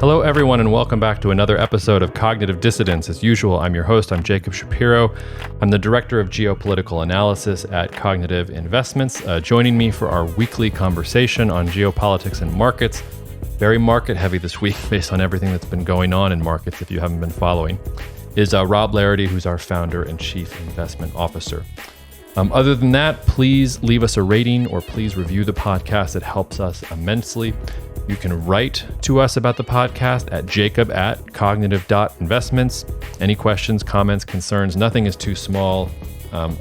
Hello, everyone, and welcome back to another episode of Cognitive Dissidents. As usual, I'm your host. I'm Jacob Shapiro. I'm the Director of Geopolitical Analysis at Cognitive Investments. Joining me for our weekly conversation on geopolitics and markets, very market-heavy this week based on everything that's been going on in markets, if you haven't been following, is Rob Larity, who's our founder and Chief Investment Officer. Other than that, please leave us a rating or please review the podcast. It helps us immensely. You can write to us about the podcast at jacob@cognitive.investments. Any questions, comments, concerns, nothing is too small.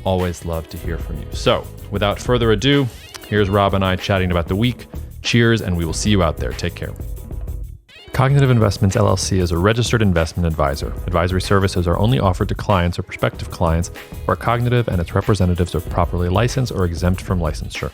Always love to hear from you. So without further ado, here's Rob and I chatting about the week. Cheers, and we will see you out there. Take care. Cognitive Investments LLC is a registered investment advisor. Advisory services are only offered to clients or prospective clients where Cognitive and its representatives are properly licensed or exempt from licensure.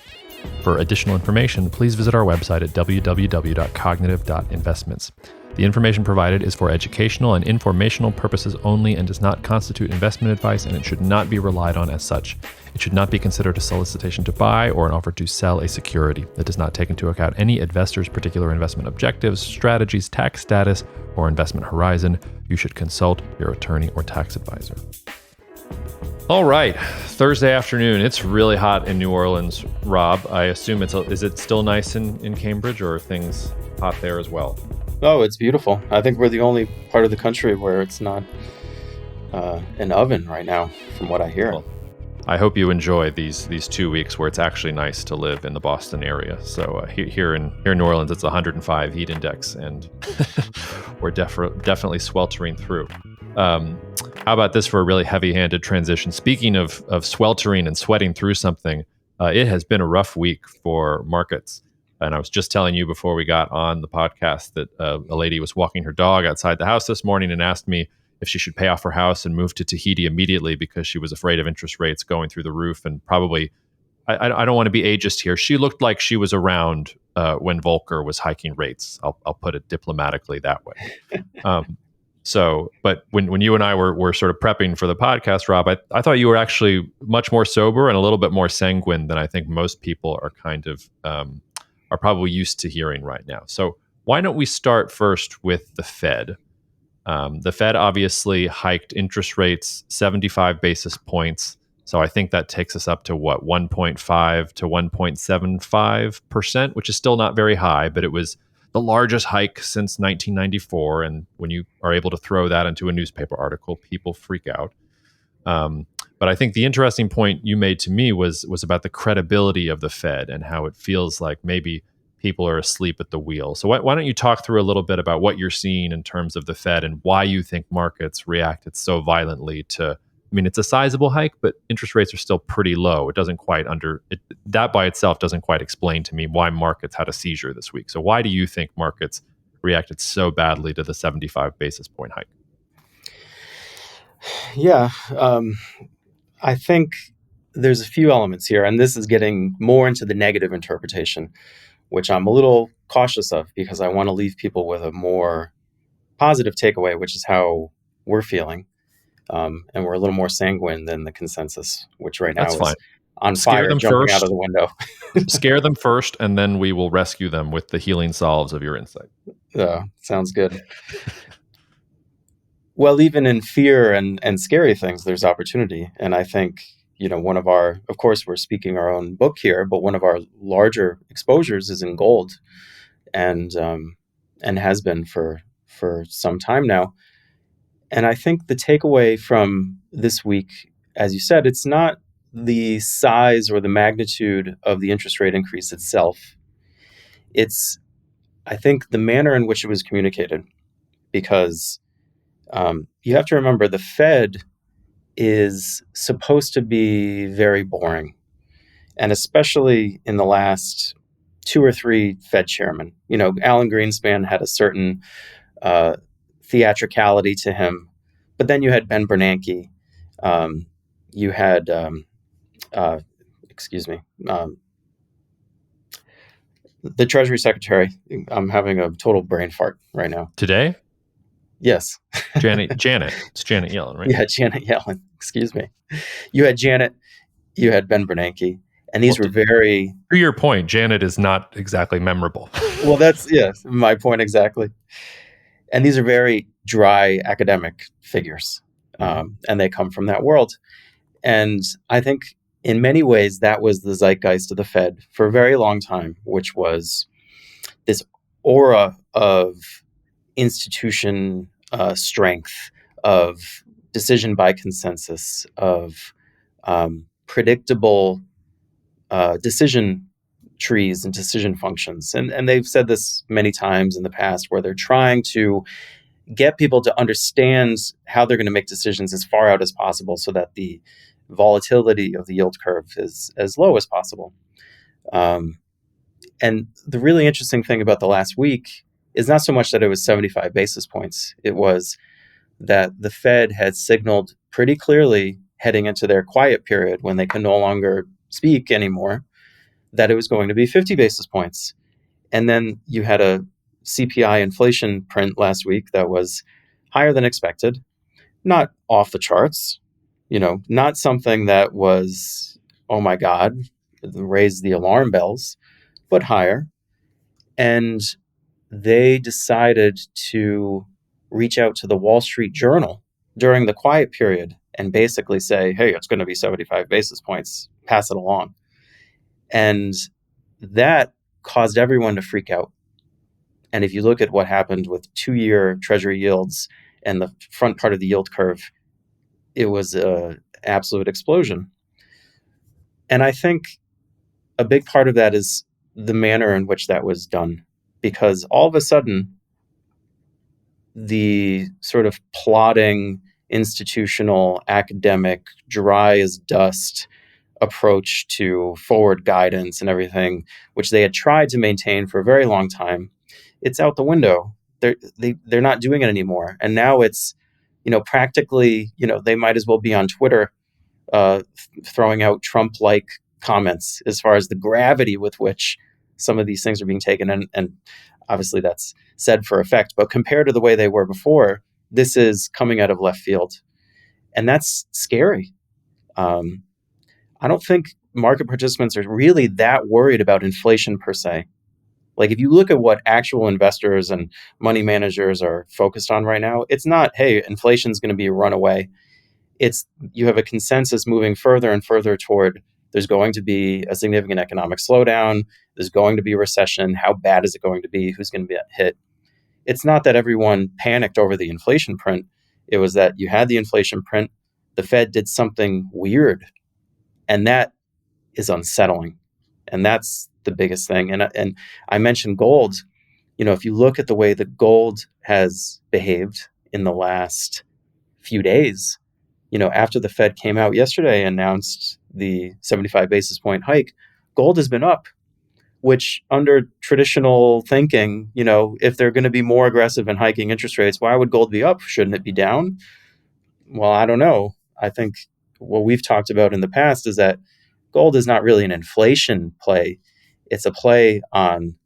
For additional information, please visit our website at www.cognitive.investments. The information provided is for educational and informational purposes only and does not constitute investment advice, and it should not be relied on as such. It should not be considered a solicitation to buy or an offer to sell a security. It does not take into account any investor's particular investment objectives, strategies, tax status, or investment horizon. You should consult your attorney or tax advisor. All right, Thursday afternoon. It's really hot in New Orleans, Rob. I assume is it still nice in Cambridge, or are things hot there as well? Oh, it's beautiful. I think we're the only part of the country where it's not an oven right now, from what I hear. Well, I hope you enjoy these 2 weeks where it's actually nice to live in the Boston area. So here in New Orleans, it's 105 heat index, and we're definitely sweltering through. How about this for a really heavy-handed transition? Speaking of sweltering and sweating through something, it has been a rough week for markets. And I was just telling you before we got on the podcast that a lady was walking her dog outside the house this morning and asked me if she should pay off her house and move to Tahiti immediately because she was afraid of interest rates going through the roof. And probably, I don't want to be ageist here, she looked like she was around when Volcker was hiking rates. I'll put it diplomatically that way. But when you and I were sort of prepping for the podcast, Rob, I thought you were actually much more sober and a little bit more sanguine than I think most people are kind of are probably used to hearing right now. So why don't we start first with the Fed? The Fed obviously hiked interest rates 75 basis points. So I think that takes us up to 1.5 to 1.75%, which is still not very high, but it was the largest hike since 1994. And when you are able to throw that into a newspaper article, people freak out. But I think the interesting point you made to me was about the credibility of the Fed and how it feels like maybe people are asleep at the wheel. So why don't you talk through a little bit about what you're seeing in terms of the Fed and why you think markets reacted so violently to, I mean, it's a sizable hike, but interest rates are still pretty low. It doesn't quite that by itself doesn't quite explain to me why markets had a seizure this week. So why do you think markets reacted so badly to the 75 basis point hike? Yeah, I think there's a few elements here, and this is getting more into the negative interpretation, which I'm a little cautious of because I want to leave people with a more positive takeaway, which is how we're feeling. And we're a little more sanguine than the consensus, which right now is on fire, jumping out of the window. Scare them first, and then we will rescue them with the healing salves of your insight. Sounds good. Well, even in fear and scary things, there's opportunity. And I think, of course, we're speaking our own book here, but one of our larger exposures is in gold and has been for some time now. And I think the takeaway from this week, as you said, it's not the size or the magnitude of the interest rate increase itself. It's, I think, the manner in which it was communicated, because you have to remember the Fed is supposed to be very boring. And especially in the last 2 or 3 Fed chairmen, Alan Greenspan had a certain theatricality to him, but then you had Ben Bernanke, you had, the Treasury Secretary. I'm having a total brain fart right now. Today? Yes. Janet. It's Janet Yellen, right? Yeah, Janet Yellen. Excuse me. You had Janet, you had Ben Bernanke, and these were very... To your point, Janet is not exactly memorable. Well, that's, my point exactly. And these are very dry academic figures, and they come from that world. And I think in many ways that was the zeitgeist of the Fed for a very long time, which was this aura of institution strength, of decision by consensus, of predictable decision trees and decision functions. And they've said this many times in the past, where they're trying to get people to understand how they're going to make decisions as far out as possible so that the volatility of the yield curve is as low as possible. And the really interesting thing about the last week is not so much that it was 75 basis points. It was that the Fed had signaled pretty clearly heading into their quiet period, when they can no longer speak anymore, that it was going to be 50 basis points. And then you had a CPI inflation print last week that was higher than expected, not off the charts, not something that was, oh my God, raised the alarm bells, but higher. And they decided to reach out to the Wall Street Journal during the quiet period and basically say, hey, it's going to be 75 basis points, pass it along. And that caused everyone to freak out. And if you look at what happened with 2-year Treasury yields and the front part of the yield curve, it was an absolute explosion. And I think a big part of that is the manner in which that was done, because all of a sudden, the sort of plodding, institutional, academic, dry as dust approach to forward guidance and everything, which they had tried to maintain for a very long time, it's out the window. They're not doing it anymore. And now it's, practically, they might as well be on Twitter throwing out Trump-like comments as far as the gravity with which some of these things are being taken. And obviously that's said for effect, but compared to the way they were before, this is coming out of left field. And that's scary. I don't think market participants are really that worried about inflation per se. Like, if you look at what actual investors and money managers are focused on right now, it's not, hey, inflation's going to be a runaway. It's, you have a consensus moving further and further toward, there's going to be a significant economic slowdown. There's going to be a recession. How bad is it going to be? Who's going to be hit? It's not that everyone panicked over the inflation print. It was that you had the inflation print. The Fed did something weird, and that is unsettling. And that's the biggest thing. And I mentioned gold. If you look at the way that gold has behaved in the last few days, after the Fed came out yesterday and announced the 75 basis point hike, gold has been up, which under traditional thinking, if they're going to be more aggressive in hiking interest rates, why would gold be up? Shouldn't it be down? Well, I don't know. I think what we've talked about in the past is that gold is not really an inflation play. It's a play on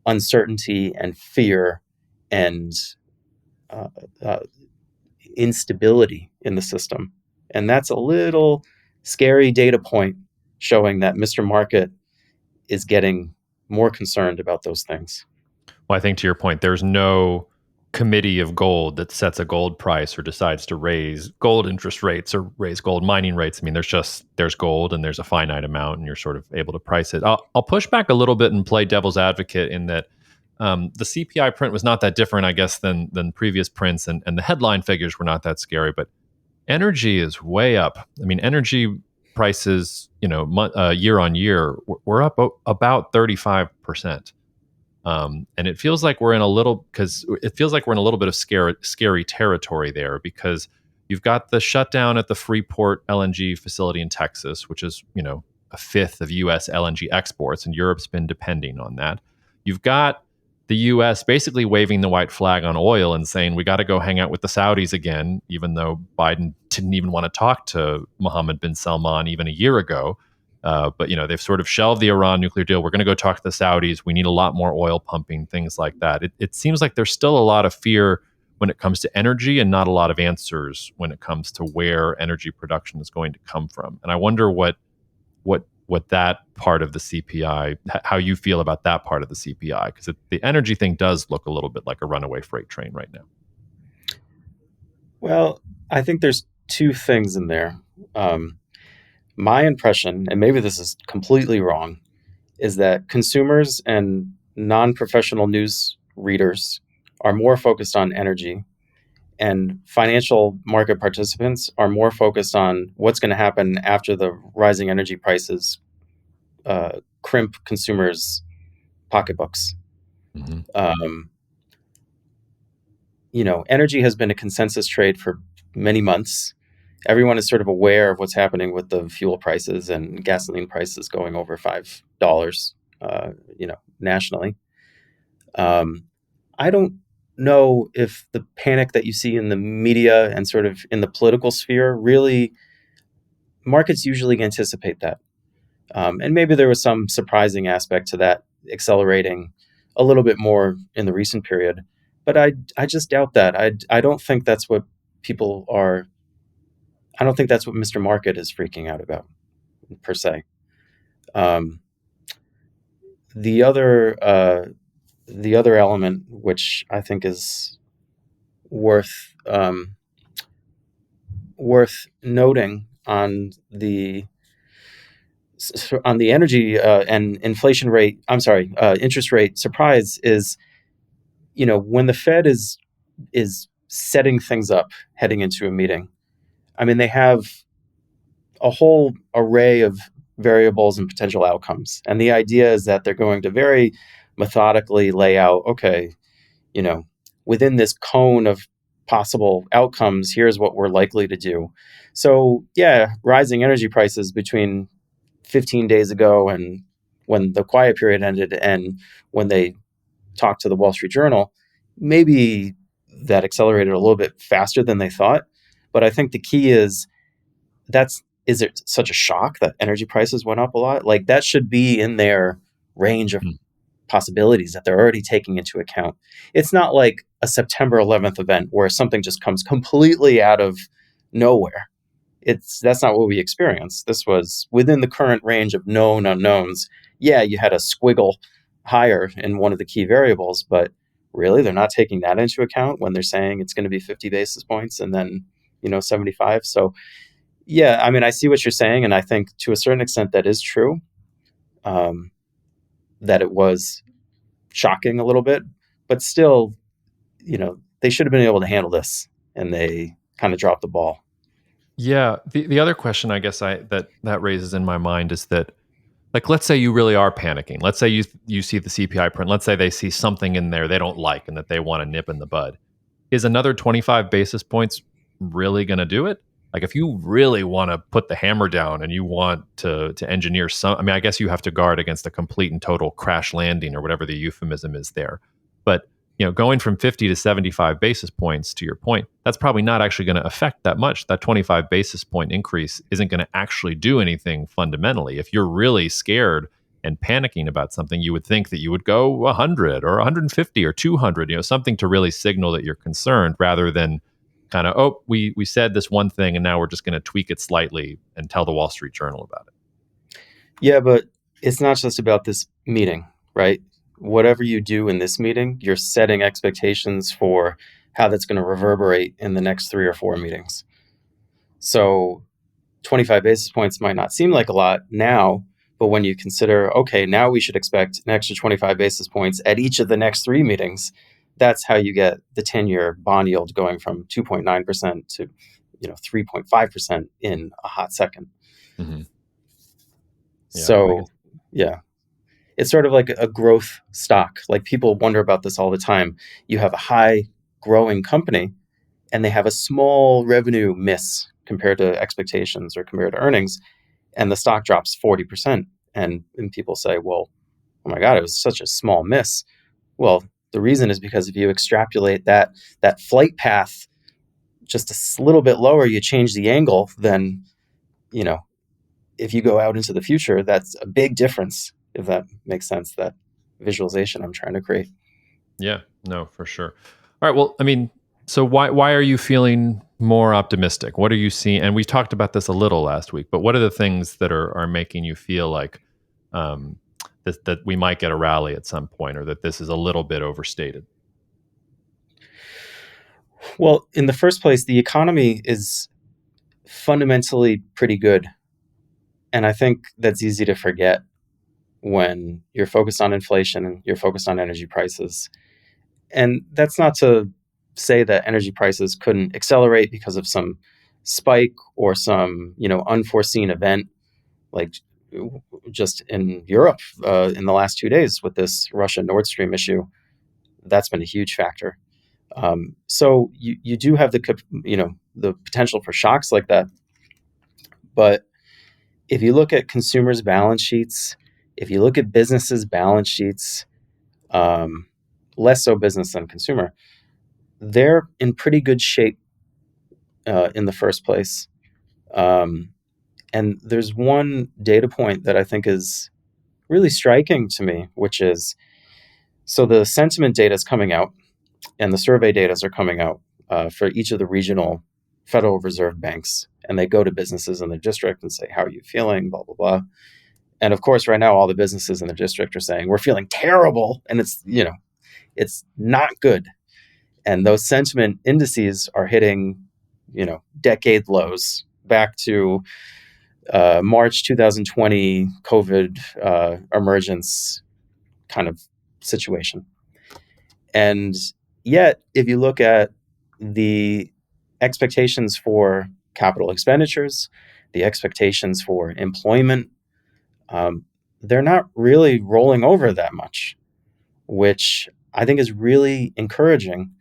uncertainty and fear and instability in the system. And that's a little scary data point showing that Mr. Market is getting more concerned about those things. Well, I think to your point, there's no committee of gold that sets a gold price or decides to raise gold interest rates or raise gold mining rates. I mean, there's gold and there's a finite amount, and you're sort of able to price it. I'll push back a little bit and play devil's advocate in that the CPI print was not that different, I guess, than previous prints, and the headline figures were not that scary. But energy is way up. I mean, energy prices, year on year, we're up about 35%. And it feels like we're in a little bit of scary territory there, because you've got the shutdown at the Freeport LNG facility in Texas, which is, a fifth of U.S. LNG exports, and Europe's been depending on that. You've got the U.S. basically waving the white flag on oil and saying, we got to go hang out with the Saudis again, even though Biden didn't even want to talk to Mohammed bin Salman even a year ago. But they've sort of shelved the Iran nuclear deal. We're going to go talk to the Saudis. We need a lot more oil pumping, things like that. It seems like there's still a lot of fear when it comes to energy, and not a lot of answers when it comes to where energy production is going to come from. And I wonder what what that part of the CPI, how you feel about that part of the CPI, because the energy thing does look a little bit like a runaway freight train right now. Well, I think there's two things in there. Um, my impression, and maybe this is completely wrong, is that consumers and non-professional news readers are more focused on energy, and financial market participants are more focused on what's going to happen after the rising energy prices crimp consumers' pocketbooks. Mm-hmm. Um, energy has been a consensus trade for many months. Everyone is sort of aware of what's happening with the fuel prices and gasoline prices going over $5, nationally. Um, I don't know if the panic that you see in the media and sort of in the political sphere really, markets usually anticipate that. And maybe there was some surprising aspect to that accelerating a little bit more in the recent period. But I just doubt that. I don't think that's what people are, I don't think that's what Mr. Market is freaking out about, per se. Um, the other the other element, which I think is worth worth noting on the energy and inflation rate, I'm sorry, interest rate surprise is, when the Fed is setting things up heading into a meeting. I mean, they have a whole array of variables and potential outcomes, and the idea is that they're going to very methodically lay out, okay, you know, within this cone of possible outcomes, here's what we're likely to do. So, yeah, rising energy prices between 15 days ago and when the quiet period ended and when they talked to the Wall Street Journal, maybe that accelerated a little bit faster than they thought. But I think the key is, is it such a shock that energy prices went up a lot? Like, that should be in their range of possibilities that they're already taking into account. It's not like a September 11th event where something just comes completely out of nowhere. That's not what we experienced. This was within the current range of known unknowns. Yeah, you had a squiggle higher in one of the key variables, but really they're not taking that into account when they're saying it's going to be 50 basis points and then 75. So yeah, I mean, I see what you're saying, and I think to a certain extent that is true. That it was shocking a little bit, but still, they should have been able to handle this, and they kind of dropped the ball. Yeah. The other question I guess that raises in my mind is that, like, let's say you really are panicking. Let's say you see the CPI print. Let's say they see something in there they don't like and that they want to nip in the bud. Is another 25 basis points really going to do it? Like, if you really want to put the hammer down and you want to engineer some, I mean, I guess you have to guard against a complete and total crash landing or whatever the euphemism is there. But going from 50 to 75 basis points, to your point, that's probably not actually going to affect that much. That 25 basis point increase isn't going to actually do anything fundamentally. If you're really scared and panicking about something, you would think that you would go 100 or 150 or 200, something to really signal that you're concerned, rather than kind of, oh, we said this one thing and now we're just going to tweak it slightly and tell the Wall Street Journal about it. Yeah, but it's not just about this meeting, right? Whatever you do in this meeting, you're setting expectations for how that's going to reverberate in the next 3 or 4 meetings. So 25 basis points might not seem like a lot now, but when you consider, okay, now we should expect an extra 25 basis points at each of the next 3 meetings, that's how you get the 10-year bond yield going from 2.9% to 3.5% in a hot second. Mm-hmm. So, yeah. It's sort of like a growth stock. Like, people wonder about this all the time. You have a high growing company and they have a small revenue miss compared to expectations or compared to earnings, and the stock drops 40%. And people say, well, oh my God, it was such a small miss. Well, the reason is because if you extrapolate that flight path just a little bit lower, you change the angle, then, if you go out into the future, that's a big difference. If that makes sense, that visualization I'm trying to create. Yeah, no, for sure. All right. Well, I mean, so why are you feeling more optimistic? What are you seeing? And we talked about this a little last week, but what are the things that are making you feel like um, that we might get a rally at some point, or that this is a little bit overstated? Well, in the first place, the economy is fundamentally pretty good. And I think that's easy to forget when you're focused on inflation and you're focused on energy prices. And that's not to say that energy prices couldn't accelerate because of some spike or some, unforeseen event, like just in Europe in the last 2 days with this Russia Nord Stream issue. That's been a huge factor. So you do have the potential for shocks like that. But if you look at consumers' balance sheets, if you look at businesses' balance sheets, um, less so business than consumer, they're in pretty good shape in the first place. Um, and there's one data point that I think is really striking to me, which is so the sentiment data is coming out and the survey data are coming out for each of the regional Federal Reserve banks. And they go to businesses in the district and say, how are you feeling? Blah, blah, blah. And of course, right now, all the businesses in the district are saying, we're feeling terrible. And it's not good. And those sentiment indices are hitting, decade lows back to March 2020 COVID emergence kind of situation. And yet, if you look at the expectations for capital expenditures, the expectations for employment, they're not really rolling over that much, which I think is really encouraging.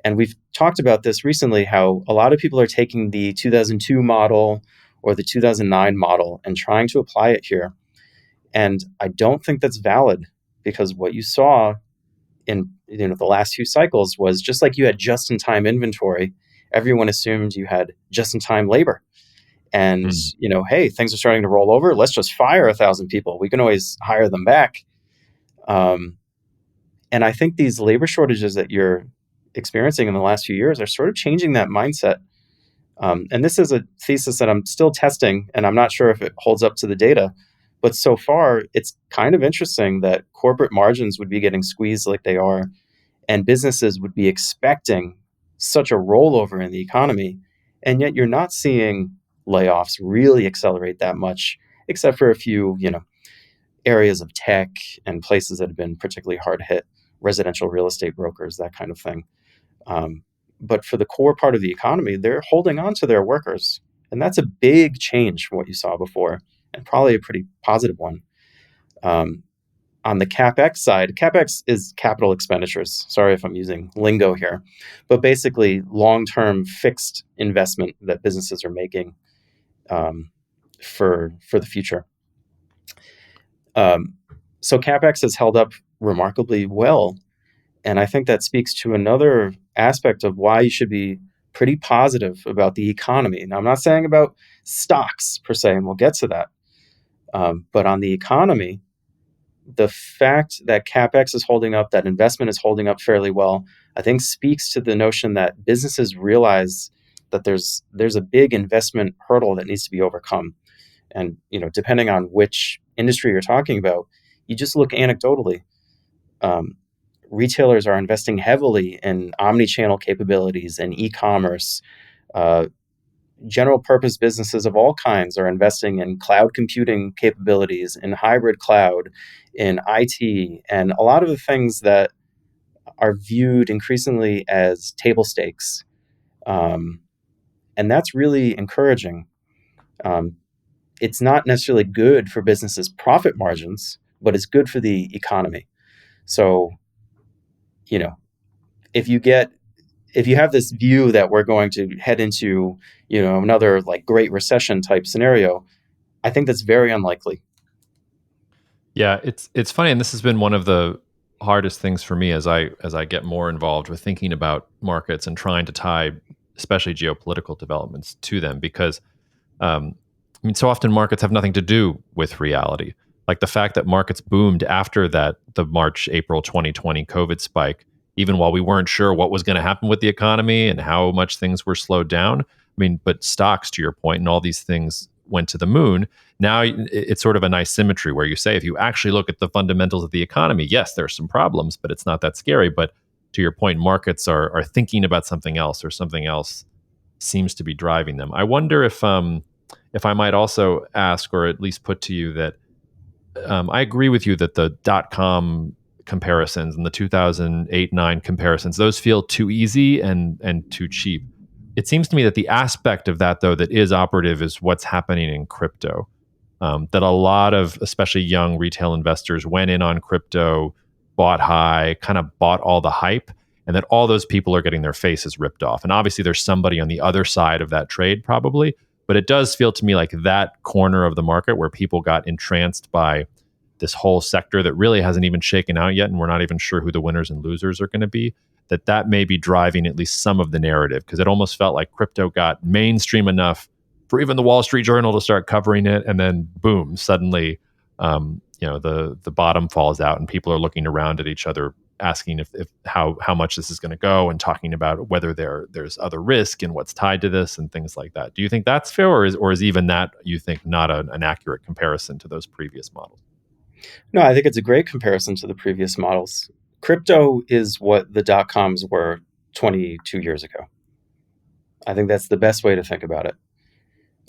And we've talked about this recently, how a lot of people are taking the 2002 model or the 2009 model and trying to apply it here. And I don't think that's valid, because what you saw in the last few cycles was just like you had just-in-time inventory, everyone assumed you had just-in-time labor. And, hey, things are starting to roll over. Let's just fire 1,000 people. We can always hire them back. And I think these labor shortages that you're experiencing in the last few years are sort of changing that mindset. And this is a thesis that I'm still testing, and I'm not sure if it holds up to the data. But so far, it's kind of interesting that corporate margins would be getting squeezed like they are, and businesses would be expecting such a rollover in the economy. And yet you're not seeing layoffs really accelerate that much, except for a few, areas of tech and places that have been particularly hard hit, residential real estate brokers, that kind of thing. But for the core part of the economy, they're holding on to their workers. And that's a big change from what you saw before, and probably a pretty positive one. On the CapEx side, CapEx is capital expenditures. Sorry if I'm using lingo here, but basically long-term fixed investment that businesses are making for the future. So CapEx has held up remarkably well. And I think that speaks to another aspect of why you should be pretty positive about the economy. Now, I'm not saying about stocks per se, and we'll get to that. But on the economy, the fact that CapEx is holding up, that investment is holding up fairly well, I think speaks to the notion that businesses realize that there's a big investment hurdle that needs to be overcome. And, depending on which industry you're talking about, you just look anecdotally. Retailers are investing heavily in omni-channel capabilities and e-commerce. General purpose businesses of all kinds are investing in cloud computing capabilities, in hybrid cloud, in IT, and a lot of the things that are viewed increasingly as table stakes. And that's really encouraging. It's not necessarily good for businesses' profit margins, but it's good for the economy. So, if you have this view that we're going to head into, another like Great Recession type scenario, I think that's very unlikely. Yeah, it's funny, and this has been one of the hardest things for me as I get more involved with thinking about markets and trying to tie, especially geopolitical developments, to them, because so often markets have nothing to do with reality. Like the fact that markets boomed after the March April 2020 COVID spike even while we weren't sure what was going to happen with the economy and how much things were slowed down. I mean, but stocks, to your point, and all these things went to the moon. Now it's sort of a nice symmetry where you say, if you actually look at the fundamentals of the economy, yes, there's some problems, but it's not that scary. But to your point, markets are thinking about something else, or something else seems to be driving them. I wonder if I might also ask, or at least put to you, that I agree with you that the .com comparisons and the 2008-9 comparisons, those feel too easy and too cheap. It seems to me that the aspect of that, though, that is operative is what's happening in crypto. That a lot of, especially young retail investors, went in on crypto, bought high, kind of bought all the hype, and that all those people are getting their faces ripped off. And obviously, there's somebody on the other side of that trade, probably. But it does feel to me like that corner of the market where people got entranced by this whole sector that really hasn't even shaken out yet, and we're not even sure who the winners and losers are going to be, that may be driving at least some of the narrative, because it almost felt like crypto got mainstream enough for even the Wall Street Journal to start covering it, and then boom, suddenly the bottom falls out, and people are looking around at each other asking if how much this is going to go, and talking about whether there's other risk and what's tied to this and things like that. Do you think that's fair, or is even that, you think, not an accurate comparison to those previous models? No, I think it's a great comparison to the previous models. Crypto is what the .coms were 22 years ago. I think that's the best way to think about it.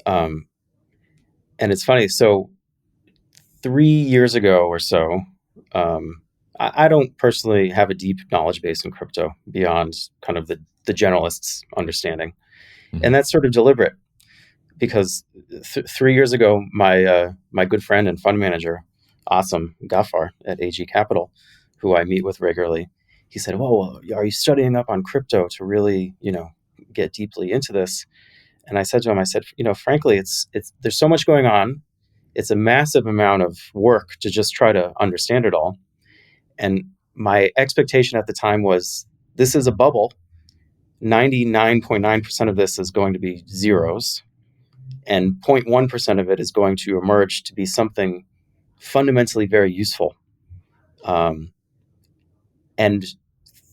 And it's funny. So 3 years ago or so, I don't personally have a deep knowledge base in crypto beyond kind of the generalist's understanding. Mm-hmm. And that's sort of deliberate, because 3 years ago, my good friend and fund manager, Asim Ghaffar at AG Capital, who I meet with regularly, he said, "Well, are you studying up on crypto to really, get deeply into this?" And I said to him, frankly, it's there's so much going on. It's a massive amount of work to just try to understand it all. And my expectation at the time was, this is a bubble. 99.9% of this is going to be zeros, and 0.1% of it is going to emerge to be something fundamentally very useful. And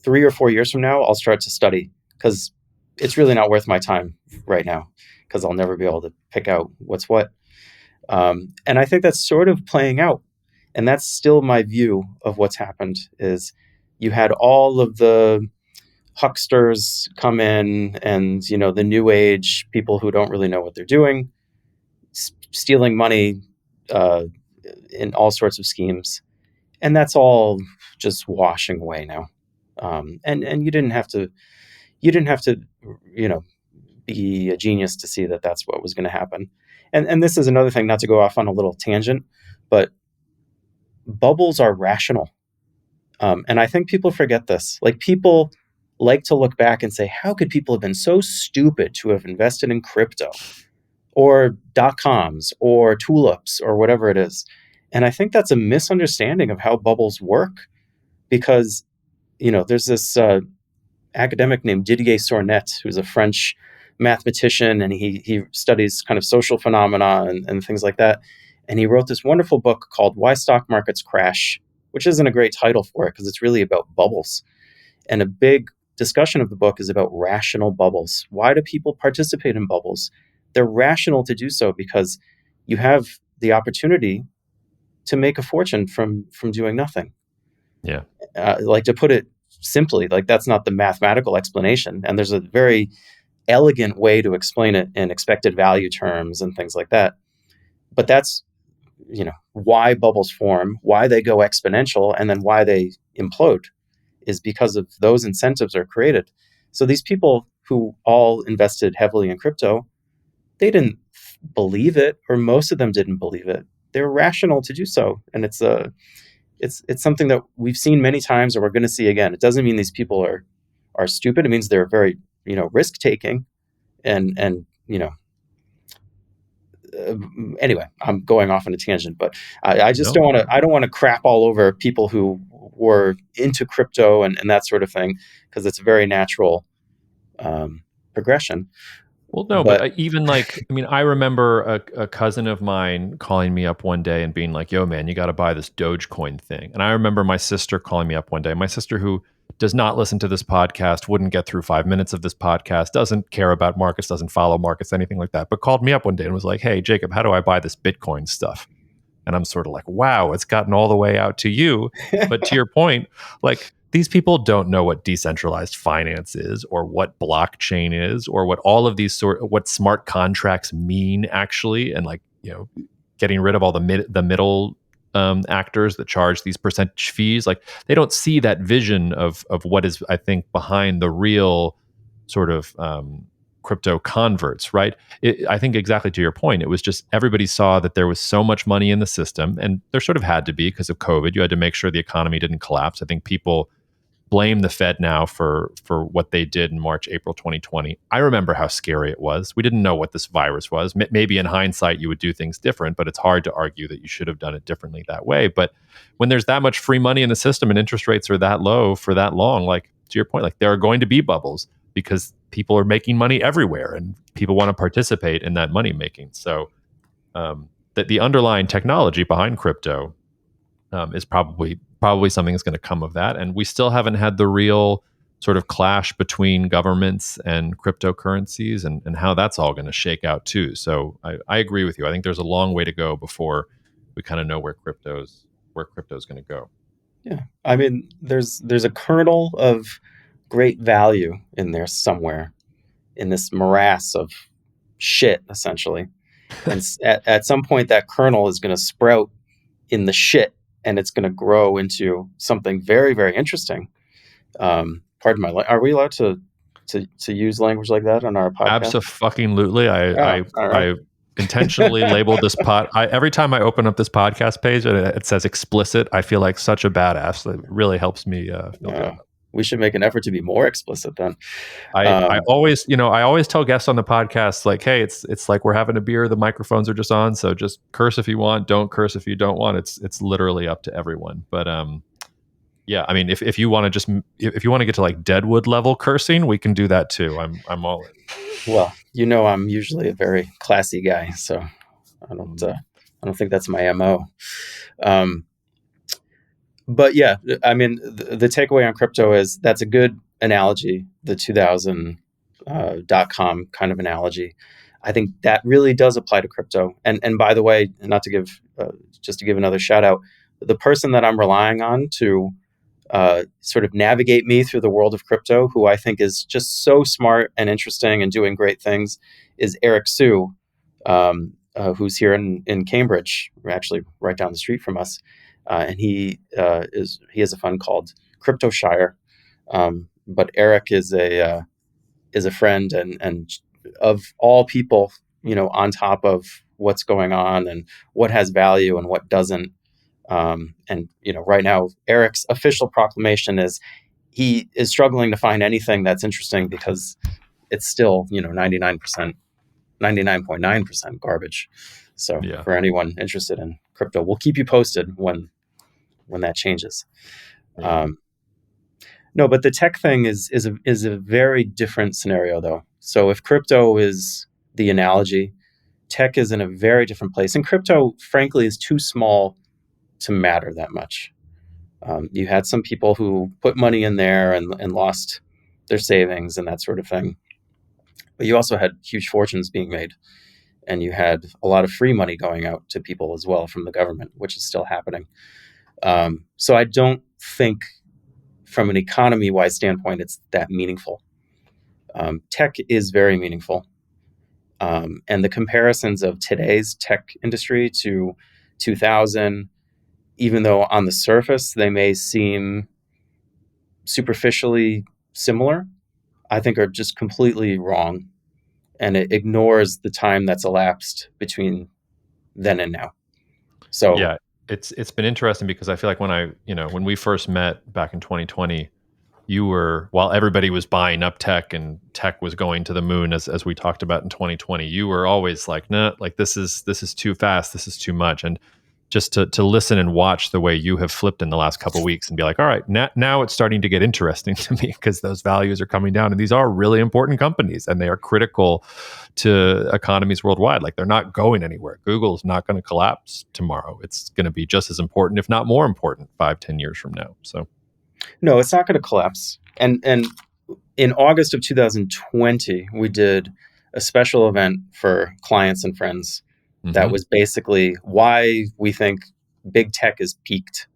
3 or 4 years from now, I'll start to study, because it's really not worth my time right now, because I'll never be able to pick out what's what. And I think that's sort of playing out. And that's still my view of what's happened, is you had all of the hucksters come in, and, the new age people who don't really know what they're doing, stealing money in all sorts of schemes. And that's all just washing away now. And you didn't have to, be a genius to see that that's what was going to happen. And this is another thing, not to go off on a little tangent, but bubbles are rational. And I think people forget this. Like, people like to look back and say, how could people have been so stupid to have invested in crypto or .coms or tulips or whatever it is? And I think that's a misunderstanding of how bubbles work, because, there's this academic named Didier Sornet, who's a French mathematician, and he studies kind of social phenomena and things like that. And he wrote this wonderful book called Why Stock Markets Crash, which isn't a great title for it, because it's really about bubbles. And a big discussion of the book is about rational bubbles. Why do people participate in bubbles? They're rational to do so because you have the opportunity to make a fortune from doing nothing. Yeah. Like, to put it simply, like, that's not the mathematical explanation. And there's a very elegant way to explain it in expected value terms and things like that. But that's, why bubbles form, why they go exponential, and then why they implode, is because of those incentives are created. So these people who all invested heavily in crypto, they didn't believe it, or most of them didn't believe it. They're rational to do so. And it's something that we've seen many times, or we're going to see again. It doesn't mean these people are stupid. It means they're very, risk taking, and anyway, I'm going off on a tangent, but I just don't want to crap all over people who were into crypto and that sort of thing, because it's a very natural progression. Well, no, but even I remember a cousin of mine calling me up one day and being like, "Yo, man, you got to buy this Dogecoin thing." And I remember my sister calling me up one day. My sister, who does not listen to this podcast, wouldn't get through 5 minutes of this podcast, doesn't care about markets, doesn't follow markets, anything like that, but called me up one day and was like, "Hey, Jacob, how do I buy this Bitcoin stuff?" And I'm sort of like, wow, it's gotten all the way out to you. But to your point, like, these people don't know what decentralized finance is, or what blockchain is, or what all of these what smart contracts mean actually, and, like, getting rid of all the middle actors that charge these percentage fees. Like, they don't see that vision of what is, I think, behind the real sort of crypto converts, right? I think exactly to your point, it was just everybody saw that there was so much money in the system, and there sort of had to be because of COVID. You had to make sure the economy didn't collapse. I think people blame the Fed now for what they did in March, April 2020. I remember how scary it was. We didn't know what this virus was. Maybe in hindsight you would do things different, but it's hard to argue that you should have done it differently that way. But when there's that much free money in the system and interest rates are that low for that long, like, to your point, like, there are going to be bubbles because people are making money everywhere and people want to participate in that money making. So that the underlying technology behind crypto is probably something that's going to come of that. And we still haven't had the real sort of clash between governments and cryptocurrencies, and how that's all going to shake out too. So I agree with you. I think there's a long way to go before we kind of know where crypto's going to go. Yeah, I mean, there's a kernel of great value in there somewhere in this morass of shit, essentially. And at some point, that kernel is going to sprout in the shit, and it's going to grow into something very, very interesting. Pardon my are we allowed to use language like that on our podcast? Absolutely. I intentionally labeled this every time I open up this podcast page and it says explicit, I feel like such a badass. It really helps me feel good. We should make an effort to be more explicit then. I always tell guests on the podcast, like, hey, it's like we're having a beer, the microphones are just on, so just curse if you want, don't curse if you don't want. It's literally up to everyone. But yeah, I mean, if you want to get to like Deadwood level cursing, we can do that too. I'm all in. Well, I'm usually a very classy guy, so I don't think that's my MO. But yeah, I mean, the takeaway on crypto is that's a good analogy, the 2000.com kind of analogy. I think that really does apply to crypto. And by the way, not to give just to give another shout out, the person that I'm relying on to sort of navigate me through the world of crypto, who I think is just so smart and interesting and doing great things, is Eric Sue, who's here in Cambridge, actually right down the street from us. And he has a fund called CryptoShire. But Eric is a friend and of all people, on top of what's going on and what has value and what doesn't. And right now, Eric's official proclamation is he is struggling to find anything that's interesting because it's still 99.9% garbage. So yeah. For anyone interested in crypto, we'll keep you posted when that changes. Yeah. No, but the tech thing is a very different scenario, though. So if crypto is the analogy, tech is in a very different place, and crypto, frankly, is too small to matter that much. You had some people who put money in there and lost their savings and that sort of thing, but you also had huge fortunes being made. And you had a lot of free money going out to people as well from the government, which is still happening. So I don't think from an economy-wise standpoint, it's that meaningful. Tech is very meaningful. And the comparisons of today's tech industry to 2000, even though on the surface they may seem superficially similar, I think are just completely wrong. And it ignores the time that's elapsed between then and now. So yeah, it's been interesting because I feel like when we first met back in 2020, while everybody was buying up tech and tech was going to the moon as we talked about in 2020, you were always like, nah, like this is too fast, this is too much. And just to listen and watch the way you have flipped in the last couple of weeks and be like, all right, now it's starting to get interesting to me because those values are coming down and these are really important companies and they are critical to economies worldwide. Like, they're not going anywhere. Google's not going to collapse tomorrow. It's going to be just as important, if not more important, 5-10 years from now. So No, it's not going to collapse. And in August of 2020, we did a special event for clients and friends that Mm-hmm. was basically why we think big tech is peaked.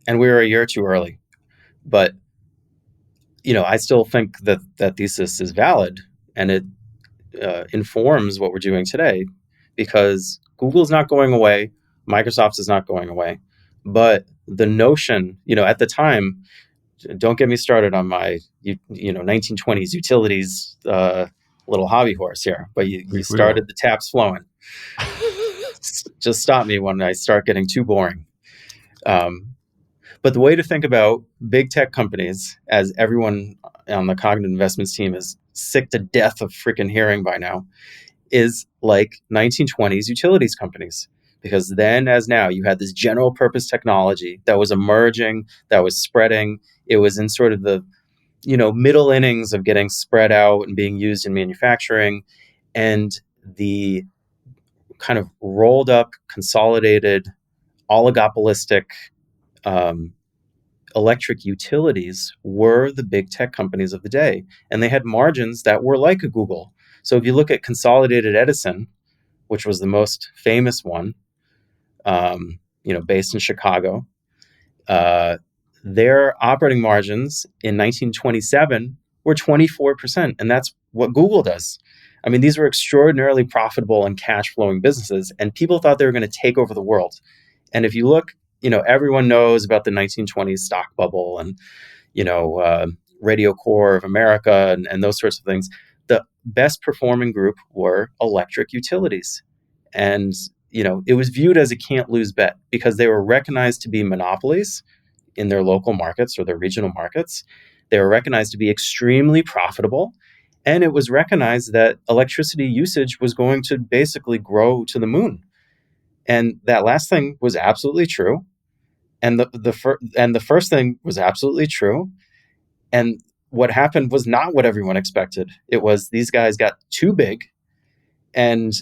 And we were a year too early. But, I still think that that thesis is valid, and it informs what we're doing today, because Google's not going away, Microsoft is not going away. But the notion, at the time, don't get me started on my 1920s utilities little hobby horse here, but you We won't. started the taps flowing. Just stop me when I start getting too boring. Um, but the way to think about big tech companies, as everyone on the Cognitive Investments team is sick to death of freaking hearing by now, is like 1920s utilities companies. Because then, as now, you had this general purpose technology that was emerging, that was spreading. It was in sort of the middle innings of getting spread out and being used in manufacturing, and the kind of rolled up, consolidated, oligopolistic um, electric utilities were the big tech companies of the day, and they had margins that were like a Google. So if you look at Consolidated Edison, which was the most famous one, based in Chicago, uh, their operating margins in 1927 were 24%, and that's what Google does. I mean, these were extraordinarily profitable and cash flowing businesses, and people thought they were going to take over the world. And if you look, everyone knows about the 1920s stock bubble and, Radio Corps of America and those sorts of things. The best performing group were electric utilities. And, it was viewed as a can't lose bet because they were recognized to be monopolies in their local markets or their regional markets. They were recognized to be extremely profitable. And it was recognized that electricity usage was going to basically grow to the moon. And that last thing was absolutely true. And the first thing was absolutely true. And what happened was not what everyone expected. It was these guys got too big, and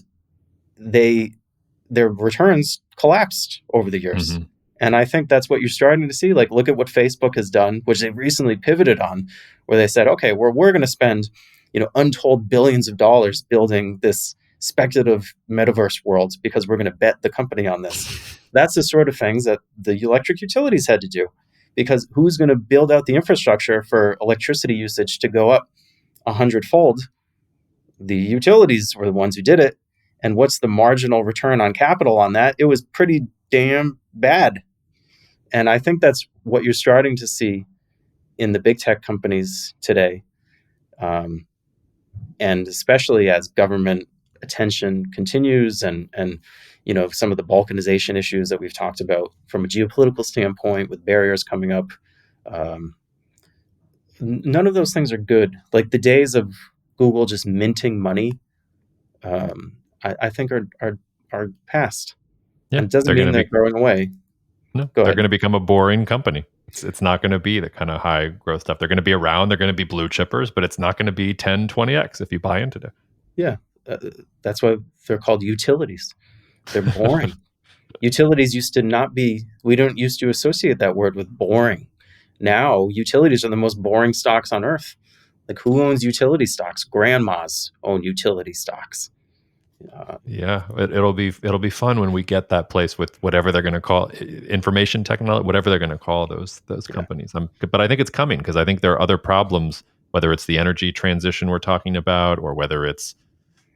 their returns collapsed over the years. Mm-hmm. And I think that's what you're starting to see. Like, look at what Facebook has done, which they've recently pivoted on, where they said, okay, we're going to spend, untold billions of dollars building this speculative metaverse world because we're going to bet the company on this. That's the sort of things that the electric utilities had to do, because who's going to build out the infrastructure for electricity usage to go up 100-fold? The utilities were the ones who did it. And what's the marginal return on capital on that? It was pretty damn bad. And I think that's what you're starting to see in the big tech companies today. And especially as government attention continues and some of the balkanization issues that we've talked about from a geopolitical standpoint with barriers coming up. None of those things are good. Like the days of Google just minting money, I think are past. Yeah, And it doesn't mean they're going away. No, Go they're ahead. going to become a boring company. It's not going to be the kind of high growth stuff. They're going to be around. They're going to be blue chippers, but it's not going to be 10, 20x if you buy into it. Yeah, that's why they're called utilities. They're boring. Utilities used to not be, we don't used to associate that word with boring. Now, utilities are the most boring stocks on earth. Like, who owns utility stocks? Grandmas own utility stocks. Yeah, it'll be fun when we get that place with whatever they're going to call information technology, whatever they're going to call those companies. But I think it's coming because I think there are other problems, whether it's the energy transition we're talking about, or whether it's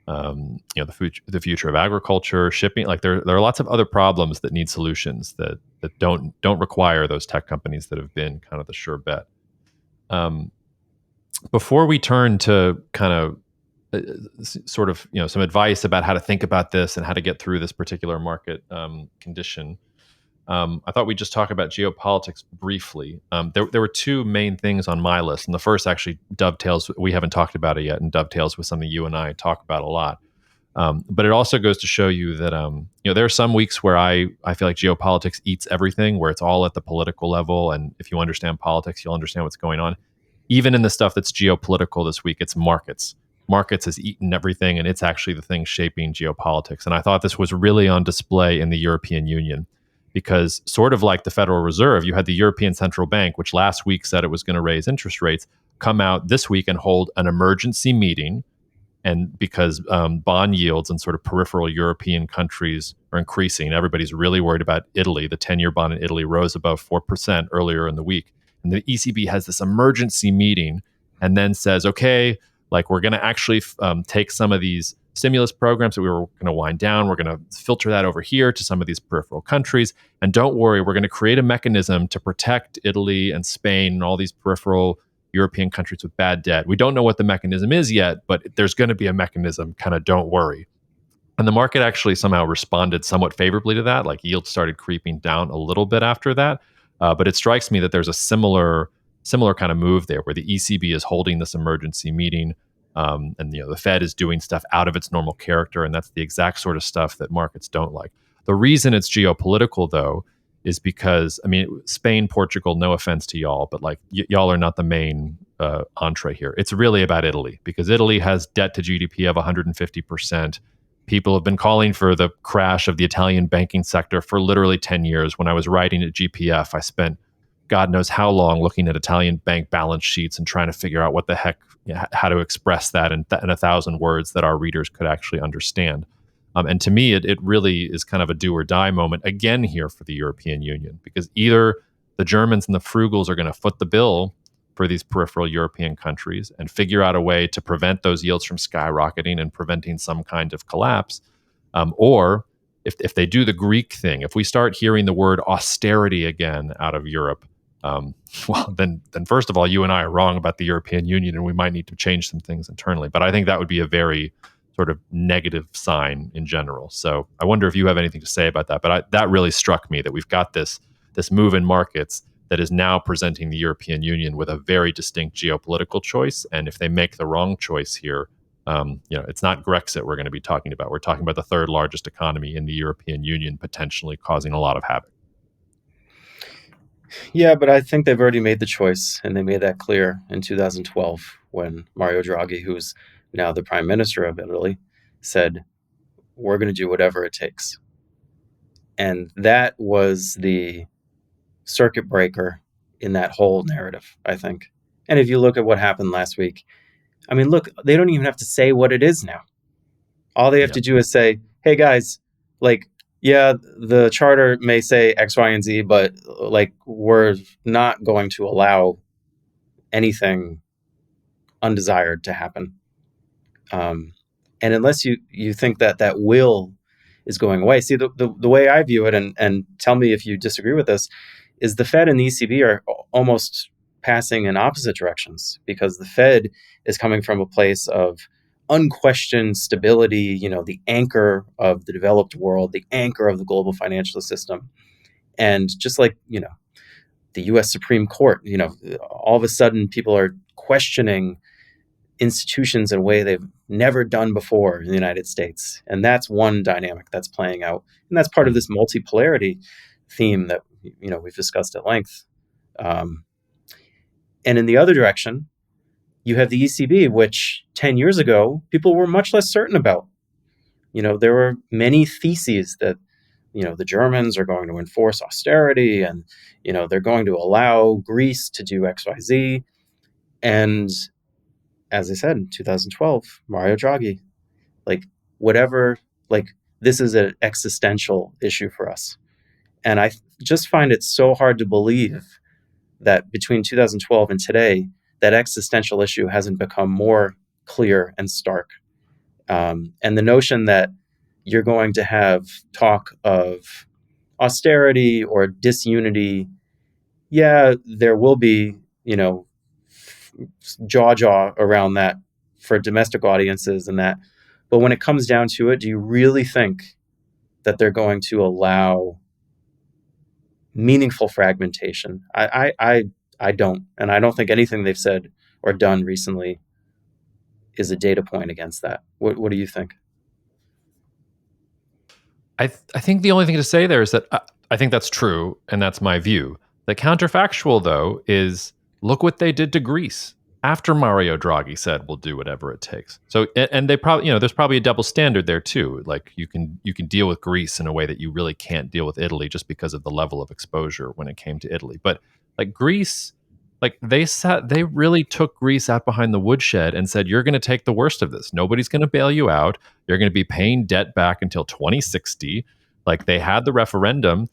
the future of agriculture, shipping. Like there are lots of other problems that need solutions that don't require those tech companies that have been kind of the sure bet. Before we turn to kind of sort of some advice about how to think about this and how to get through this particular market condition, I thought we'd just talk about geopolitics briefly. There were two main things on my list, and the first actually dovetails. We haven't talked about it yet, and dovetails with something you and I talk about a lot. But it also goes to show you that there are some weeks where I feel like geopolitics eats everything, where it's all at the political level, and if you understand politics, you'll understand what's going on. Even in the stuff that's geopolitical this week, it's markets. Markets has eaten everything, and it's actually the thing shaping geopolitics. And I thought this was really on display in the European Union. because sort of like the Federal Reserve, you had the European Central Bank, which last week said it was going to raise interest rates, come out this week and hold an emergency meeting. And because bond yields in sort of peripheral European countries are increasing, everybody's really worried about Italy. The 10-year bond in Italy rose above 4% earlier in the week. And the ECB has this emergency meeting and then says, okay, like we're going to actually take some of these stimulus programs that we were going to wind down. We're going to filter that over here to some of these peripheral countries. And don't worry, we're going to create a mechanism to protect Italy and Spain and all these peripheral European countries with bad debt. We don't know what the mechanism is yet, but there's going to be a mechanism, kind of don't worry. And the market actually somehow responded somewhat favorably to that. Like yields started creeping down a little bit after that. But it strikes me that there's a similar kind of move there where the ECB is holding this emergency meeting. And the Fed is doing stuff out of its normal character. And that's the exact sort of stuff that markets don't like. The reason it's geopolitical, though, is because, I mean, Spain, Portugal, no offense to y'all, but like y'all are not the main entree here. It's really about Italy because Italy has debt to GDP of 150%. People have been calling for the crash of the Italian banking sector for literally 10 years. When I was writing at GPF, I spent God knows how long looking at Italian bank balance sheets and trying to figure out what the heck, how to express that in 1,000 words that our readers could actually understand. And to me, it really is kind of a do or die moment again here for the European Union, because either the Germans and the Frugals are going to foot the bill for these peripheral European countries and figure out a way to prevent those yields from skyrocketing and preventing some kind of collapse. Or if they do the Greek thing, if we start hearing the word austerity again out of Europe, well, then first of all, you and I are wrong about the European Union and we might need to change some things internally. But I think that would be a very sort of negative sign in general. So I wonder if you have anything to say about that. But that really struck me that we've got this move in markets that is now presenting the European Union with a very distinct geopolitical choice. And if they make the wrong choice here, it's not Grexit we're going to be talking about. We're talking about the third largest economy in the European Union potentially causing a lot of havoc. Yeah, but I think they've already made the choice, and they made that clear in 2012 when Mario Draghi, who's now the prime minister of Italy, said, we're going to do whatever it takes. And that was the circuit breaker in that whole narrative, I think. And if you look at what happened last week, I mean, look, they don't even have to say what it is now. All they have to do is say, hey, guys, like, yeah, the charter may say X, Y, and Z, but like, we're not going to allow anything undesired to happen. And unless you think that will is going away, see, the way I view it, and tell me if you disagree with this, is the Fed and the ECB are almost passing in opposite directions, because the Fed is coming from a place of unquestioned stability, the anchor of the developed world, the anchor of the global financial system. And just like, the US Supreme Court, all of a sudden people are questioning institutions in a way they've never done before in the United States. And that's one dynamic that's playing out. And that's part of this multipolarity theme that, we've discussed at length. And in the other direction, you have the ECB, which 10 years ago, people were much less certain about. There were many theses that, the Germans are going to enforce austerity and, they're going to allow Greece to do X, Y, Z. And as I said, in 2012, Mario Draghi, this is an existential issue for us. And I just find it so hard to believe that between 2012 and today, that existential issue hasn't become more clear and stark. And the notion that you're going to have talk of austerity or disunity, yeah, there will be, jaw around that for domestic audiences and that. But when it comes down to it, do you really think that they're going to allow meaningful fragmentation? I don't. And I don't think anything they've said or done recently is a data point against that. What do you think? I think the only thing to say there is that I think that's true, and that's my view. The counterfactual, though, is look what they did to Greece. after Mario Draghi said we'll do whatever it takes. So and they probably, there's probably a double standard there too. Like you can deal with Greece in a way that you really can't deal with Italy just because of the level of exposure when it came to Italy. But like Greece, like they really took Greece out behind the woodshed and said, you're going to take the worst of this. Nobody's going to bail you out. You're going to be paying debt back until 2060. Like they had the referendum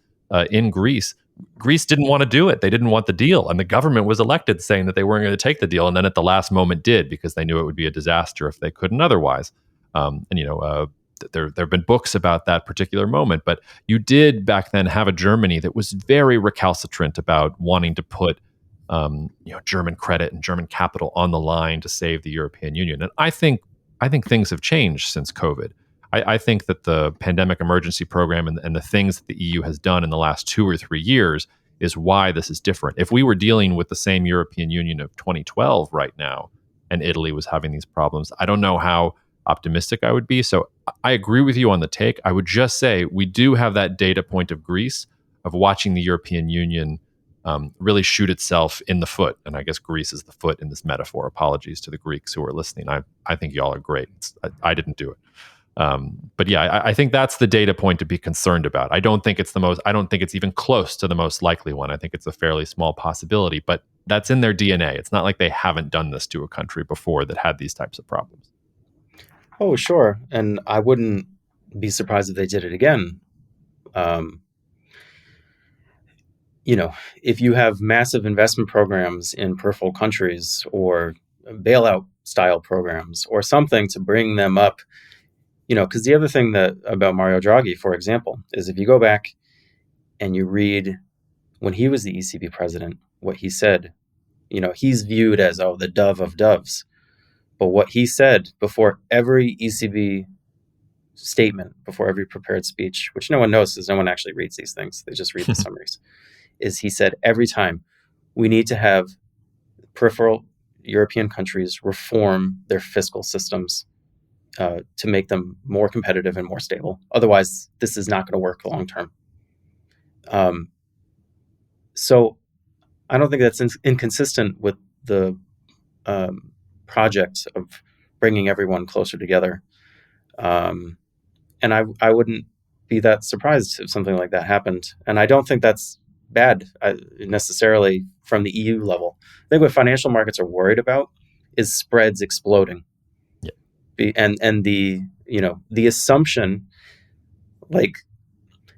in Greece. Greece didn't want to do it. They didn't want the deal. And the government was elected saying that they weren't going to take the deal. And then at the last moment did, because they knew it would be a disaster if they couldn't otherwise. There have been books about that particular moment. But you did back then have a Germany that was very recalcitrant about wanting to put German credit and German capital on the line to save the European Union. And I think things have changed since COVID. I think that the pandemic emergency program and the things that the EU has done in the last 2 or 3 years is why this is different. If we were dealing with the same European Union of 2012 right now, and Italy was having these problems, I don't know how optimistic I would be. So I agree with you on the take. I would just say we do have that data point of Greece, of watching the European Union really shoot itself in the foot. And I guess Greece is the foot in this metaphor. Apologies to the Greeks who are listening. I think y'all are great. I didn't do it. But yeah, I think that's the data point to be concerned about. I don't think it's even close to the most likely one. I think it's a fairly small possibility, but that's in their DNA. It's not like they haven't done this to a country before that had these types of problems. Oh, sure. And I wouldn't be surprised if they did it again. If you have massive investment programs in peripheral countries or bailout style programs or something to bring them up, because the other thing about Mario Draghi, for example, is if you go back and you read when he was the ECB president, what he said, he's viewed as, the dove of doves. But what he said before every ECB statement, before every prepared speech, which no one knows because no one actually reads these things, they just read the summaries, is he said every time we need to have peripheral European countries reform their fiscal systems to make them more competitive and more stable. Otherwise, this is not going to work long term. So I don't think that's inconsistent with the project of bringing everyone closer together. And I wouldn't be that surprised if something like that happened. And I don't think that's bad necessarily from the EU level. I think what financial markets are worried about is spreads exploding. Yeah. And the assumption, like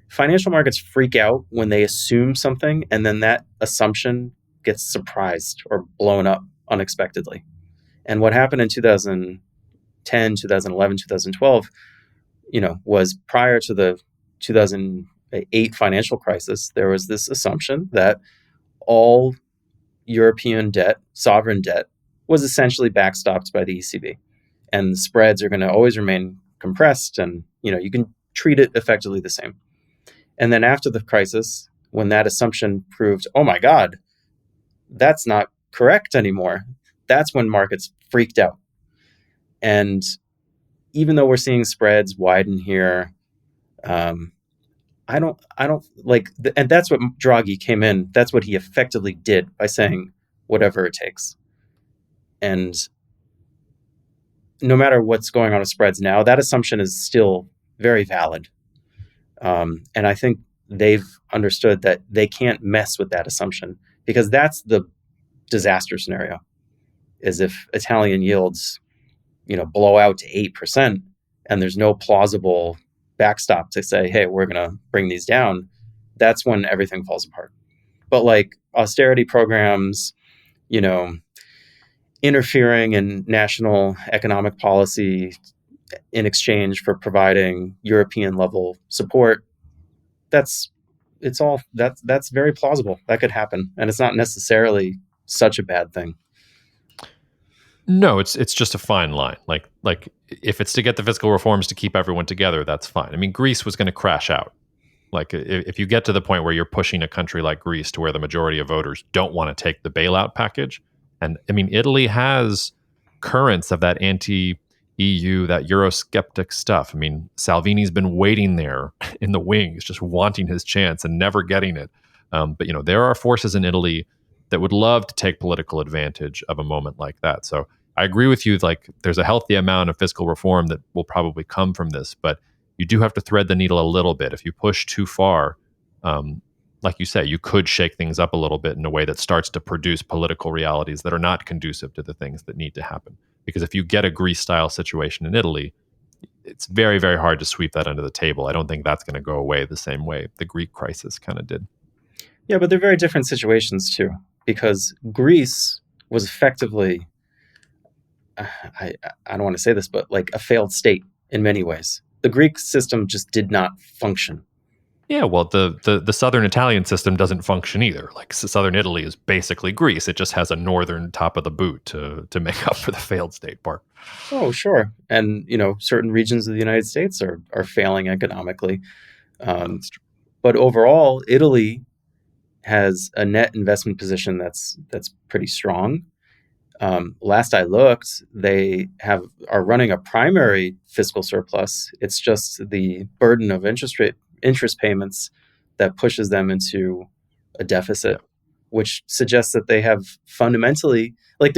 financial markets freak out when they assume something and then that assumption gets surprised or blown up unexpectedly. And what happened in 2010, 2011, 2012, was prior to the 2008 financial crisis, there was this assumption that all European debt, sovereign debt, was essentially backstopped by the ECB. And the spreads are going to always remain compressed and, you can treat it effectively the same. And then after the crisis, when that assumption proved, oh my God, that's not correct anymore, that's when markets freaked out. And even though we're seeing spreads widen here, I don't like, and that's what Draghi came in. That's what he effectively did by saying whatever it takes. And no matter what's going on with spreads now, that assumption is still very valid. And I think they've understood that they can't mess with that assumption because that's the disaster scenario. Is if Italian yields, blow out to 8% and there's no plausible backstop to say, hey, we're going to bring these down, that's when everything falls apart. But like austerity programs, interfering in national economic policy in exchange for providing European level support, that's very plausible. That could happen. And it's not necessarily such a bad thing. No, it's just a fine line. Like if it's to get the fiscal reforms to keep everyone together, that's fine. I mean, Greece was going to crash out. Like if you get to the point where you're pushing a country like Greece to where the majority of voters don't want to take the bailout package, and I mean, Italy has currents of that anti-EU, that Eurosceptic stuff. I mean, Salvini's been waiting there in the wings, just wanting his chance and never getting it. But there are forces in Italy that would love to take political advantage of a moment like that. So I agree with you. Like, there's a healthy amount of fiscal reform that will probably come from this, but you do have to thread the needle a little bit. If you push too far, like you say, you could shake things up a little bit in a way that starts to produce political realities that are not conducive to the things that need to happen. Because if you get a Greece-style situation in Italy, it's very, very hard to sweep that under the table. I don't think that's going to go away the same way the Greek crisis kind of did. Yeah, but they're very different situations too, because Greece was effectively, I don't want to say this, but like a failed state in many ways. The Greek system just did not function. Yeah, well, the southern Italian system doesn't function either. Like, southern Italy is basically Greece. It just has a northern top of the boot to make up for the failed state part. Oh, sure. And, certain regions of the United States are failing economically. That's true. But overall, Italy has a net investment position that's pretty strong. Last I looked, they are running a primary fiscal surplus. It's just the burden of interest payments that pushes them into a deficit, Yeah. which suggests that they have fundamentally, like,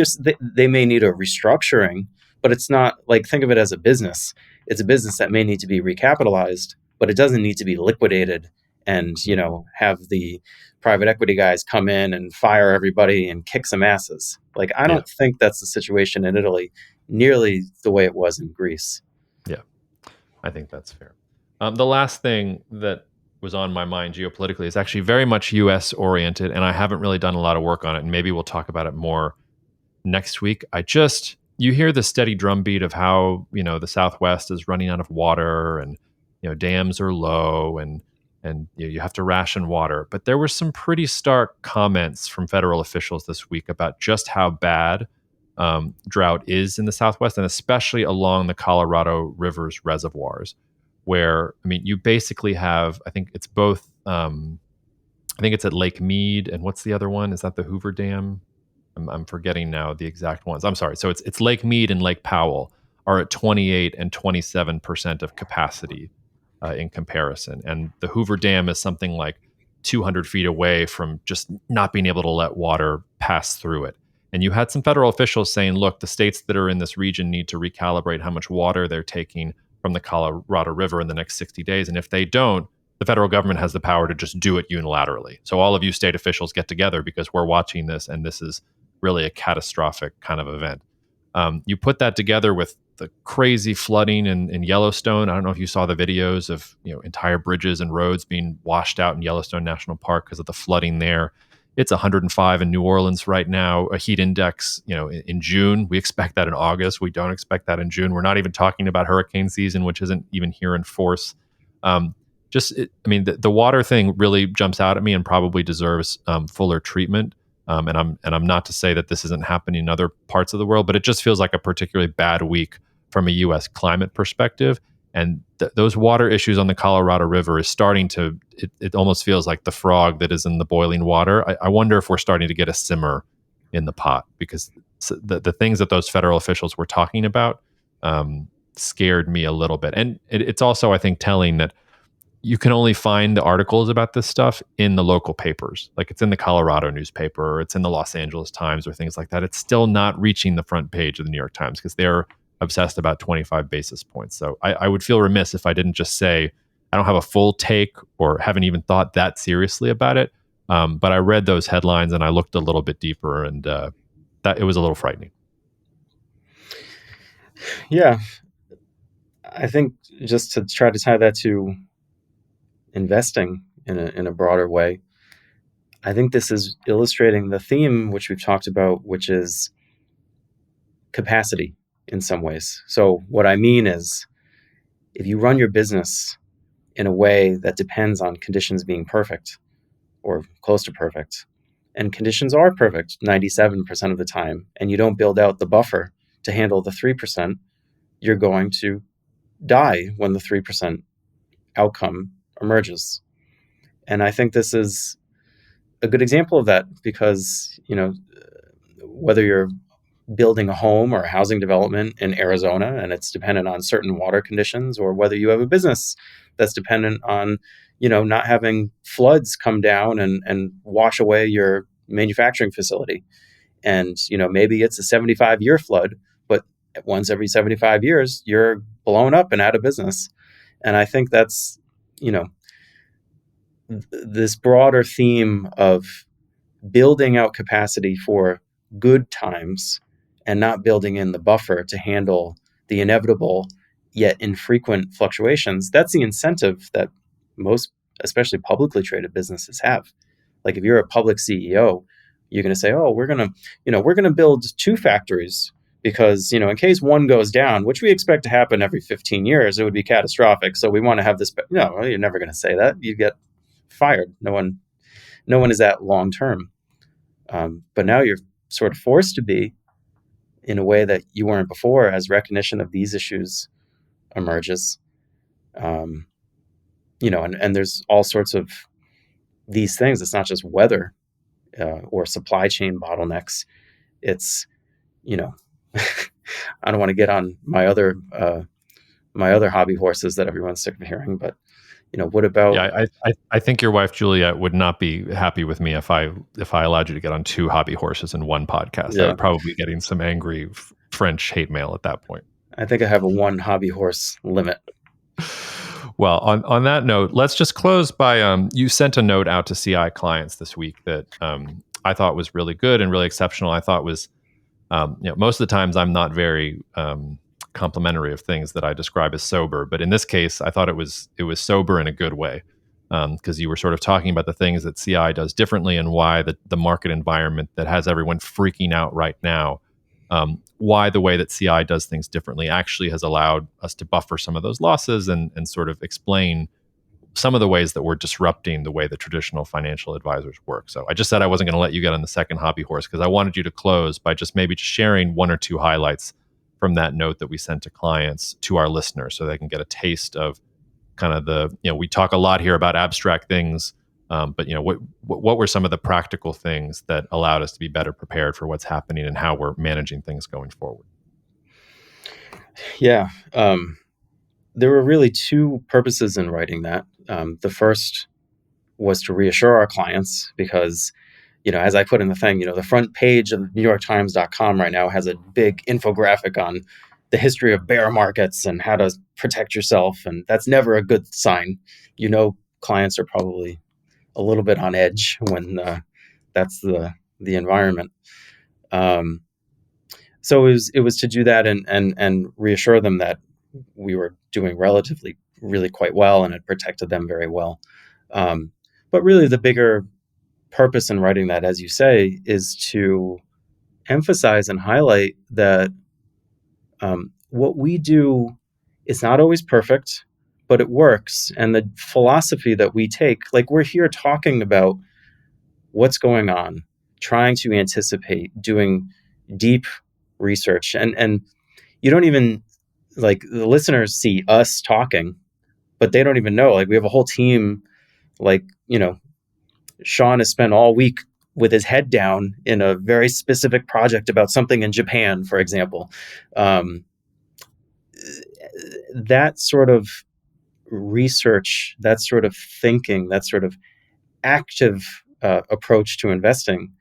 they may need a restructuring, but it's not like, think of it as a business. It's a business that may need to be recapitalized, but it doesn't need to be liquidated and have the private equity guys come in and fire everybody and kick some asses. Like, I don't think that's the situation in Italy nearly the way it was in Greece. Yeah, I think that's fair. The last thing that was on my mind geopolitically is actually very much U.S. oriented, and I haven't really done a lot of work on it, and maybe we'll talk about it more next week. You hear the steady drumbeat of how, the Southwest is running out of water, and, dams are low, and you have to ration water. But there were some pretty stark comments from federal officials this week about just how bad drought is in the Southwest, and especially along the Colorado River's reservoirs, where, you basically have, I think it's both, I think it's at Lake Mead, and what's the other one? Is that the Hoover Dam? I'm forgetting now the exact ones. I'm sorry. So it's Lake Mead and Lake Powell are at 28 and 27% of capacity in comparison. And the Hoover Dam is something like 200 feet away from just not being able to let water pass through it. And you had some federal officials saying, look, the states that are in this region need to recalibrate how much water they're taking from the Colorado River in the next 60 days. And if they don't, the federal government has the power to just do it unilaterally. So all of you state officials get together because we're watching this, and this is really a catastrophic kind of event. You put that together with the crazy flooding in Yellowstone. I don't know if you saw the videos of entire bridges and roads being washed out in Yellowstone National Park because of the flooding there. It's 105 in New Orleans right now, a heat index, in June. We expect that in August. We don't expect that in June. We're not even talking about hurricane season, which isn't even here in force. The water thing really jumps out at me and probably deserves fuller treatment. And I'm not to say that this isn't happening in other parts of the world, but it just feels like a particularly bad week from a U.S. climate perspective. And those water issues on the Colorado River is starting to, it almost feels like the frog that is in the boiling water. I wonder if we're starting to get a simmer in the pot, because the things that those federal officials were talking about scared me a little bit. And it's also, I think, telling that you can only find the articles about this stuff in the local papers. Like, it's in the Colorado newspaper, or it's in the Los Angeles Times, or things like that. It's still not reaching the front page of the New York Times because they're obsessed about 25 basis points. So I would feel remiss if I didn't just say I don't have a full take or haven't even thought that seriously about it. But I read those headlines and I looked a little bit deeper, and that it was a little frightening. Yeah. I think just to try to tie that to investing in a broader way, I think this is illustrating the theme which we've talked about, which is capacity in some ways. So what I mean is, if you run your business in a way that depends on conditions being perfect or close to perfect, and conditions are perfect 97% of the time, and you don't build out the buffer to handle the 3%, you're going to die when the 3% outcome emerges. And I think this is a good example of that, because, whether you're building a home or a housing development in Arizona and it's dependent on certain water conditions, or whether you have a business that's dependent on, not having floods come down and wash away your manufacturing facility. And, maybe it's a 75-year flood, but once every 75 years, you're blown up and out of business. And I think that's, this broader theme of building out capacity for good times and not building in the buffer to handle the inevitable yet infrequent fluctuations. That's the incentive that most, especially publicly traded businesses have. Like if you're a public CEO, you're going to say, "Oh, we're going to build 2 factories because, in case one goes down, which we expect to happen every 15 years, it would be catastrophic. So we want to have this." No, you're never going to say that. You get fired. No one is that long term. But now you're sort of forced to be in a way that you weren't before as recognition of these issues emerges. And there's all sorts of these things. It's not just weather or supply chain bottlenecks. It's, I don't want to get on my other hobby horses that everyone's sick of hearing, but what about? Yeah, I think your wife Juliet would not be happy with me if I allowed you to get on 2 hobby horses in one podcast. Yeah. I would probably be getting some angry French hate mail at that point. I think I have a 1 hobby horse limit. Well, on that note, let's just close by you sent a note out to CI clients this week that I thought was really good and really exceptional. I thought was most of the times I'm not very complimentary of things that I describe as sober, but in this case, I thought it was sober in a good way, because you were sort of talking about the things that CI does differently and why the market environment that has everyone freaking out right now, why the way that CI does things differently actually has allowed us to buffer some of those losses and sort of explain some of the ways that we're disrupting the way the traditional financial advisors work. So I just said I wasn't going to let you get on the second hobby horse because I wanted you to close by just maybe just sharing 1 or 2 highlights from that note that we sent to clients to our listeners so they can get a taste of kind of we talk a lot here about abstract things, but what were some of the practical things that allowed us to be better prepared for what's happening and how we're managing things going forward? Yeah. There were really 2 purposes in writing that. The first was to reassure our clients because, as I put in the thing, the front page of NewYorkTimes.com right now has a big infographic on the history of bear markets and how to protect yourself. And that's never a good sign. Clients are probably a little bit on edge when that's the environment. So it was to do that and reassure them that we were doing relatively really quite well and it protected them very well. But really the bigger purpose in writing that, as you say, is to emphasize and highlight that what we do is not always perfect, but it works. And the philosophy that we take, like we're here talking about what's going on, trying to anticipate, doing deep research. And you don't even, like the listeners see us talking, but they don't even know, like we have a whole team, like, Sean has spent all week with his head down in a very specific project about something in Japan, for example. That sort of research, that sort of thinking, that sort of active approach to investing,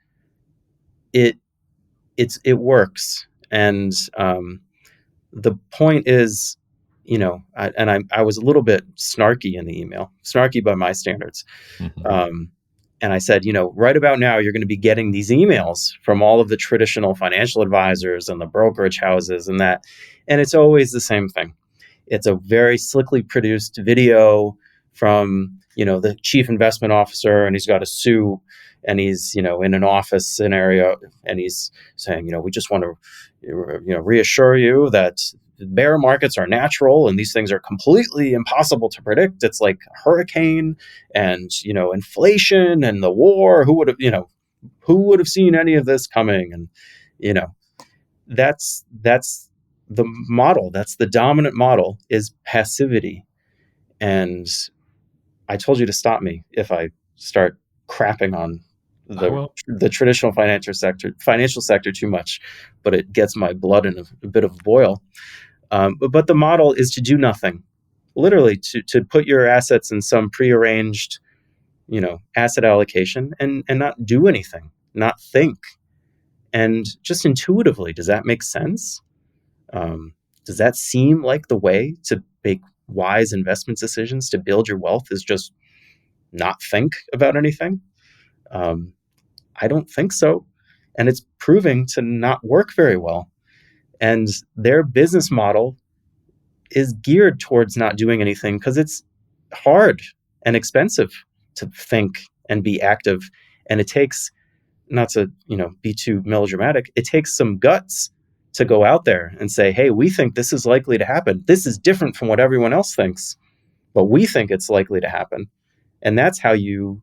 it works. And the point is, I was a little bit snarky in the email, snarky by my standards. Mm-hmm. And I said, right about now, you're going to be getting these emails from all of the traditional financial advisors and the brokerage houses and that. And it's always the same thing. It's a very slickly produced video from, the chief investment officer, and he's got a suit and he's, in an office scenario and he's saying, we just want to, reassure you that bear markets are natural and these things are completely impossible to predict. It's like a hurricane and, inflation and the war. Who would have seen any of this coming? And, that's the model. That's the dominant model, is passivity. And I told you to stop me if I start crapping on the traditional financial sector too much, but it gets my blood in a bit of a boil. But the model is to do nothing, literally to put your assets in some prearranged, asset allocation and not do anything. not think. And just intuitively, does that make sense? Does that seem like the way to make wise investment decisions, to build your wealth, is just not think about anything? I don't think so. And it's proving to not work very well. And their business model is geared towards not doing anything because it's hard and expensive to think and be active. And it takes, not to, be too melodramatic, it takes some guts to go out there and say, hey, we think this is likely to happen. This is different from what everyone else thinks, but we think it's likely to happen. And that's how you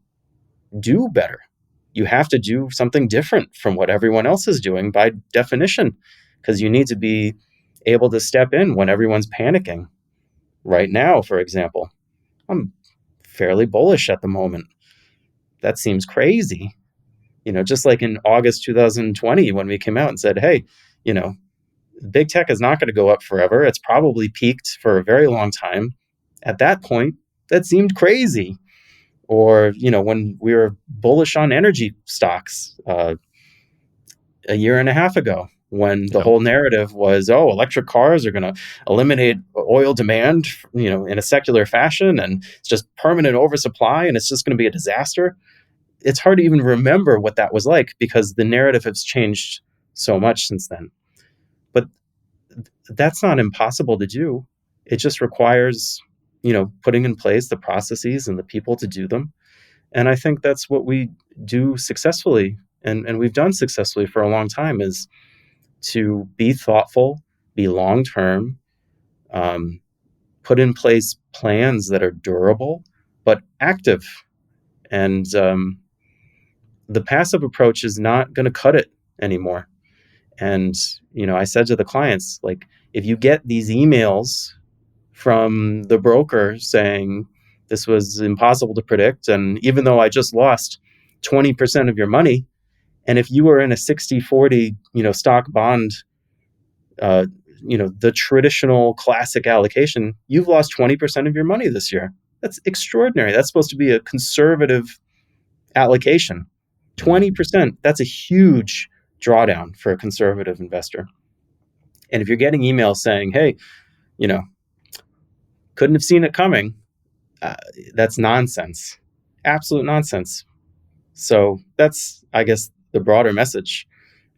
do better. You have to do something different from what everyone else is doing by definition, because you need to be able to step in when everyone's panicking. Right now, for example, I'm fairly bullish at the moment. That seems crazy. Just like in August 2020, when we came out and said, hey, big tech is not going to go up forever. It's probably peaked for a very long time. At that point, that seemed crazy. Or, when we were bullish on energy stocks a year and a half ago, when the whole narrative was, electric cars are going to eliminate oil demand, in a secular fashion, and it's just permanent oversupply, and it's just going to be a disaster. It's hard to even remember what that was like because the narrative has changed so much since then. But that's not impossible to do. It just requires, putting in place the processes and the people to do them. And I think that's what we do successfully, and we've done successfully for a long time, is to be thoughtful, be long-term, put in place plans that are durable, but active. And the passive approach is not going to cut it anymore. And, I said to the clients, like, if you get these emails from the broker saying this was impossible to predict, and even though I just lost 20% of your money, and if you were in a 60-40, stock bond, the traditional classic allocation, you've lost 20% of your money this year. That's extraordinary. That's supposed to be a conservative allocation. 20%, that's a huge drawdown for a conservative investor. And if you're getting emails saying, hey, couldn't have seen it coming, that's nonsense. Absolute nonsense. So that's, I guess, the broader message.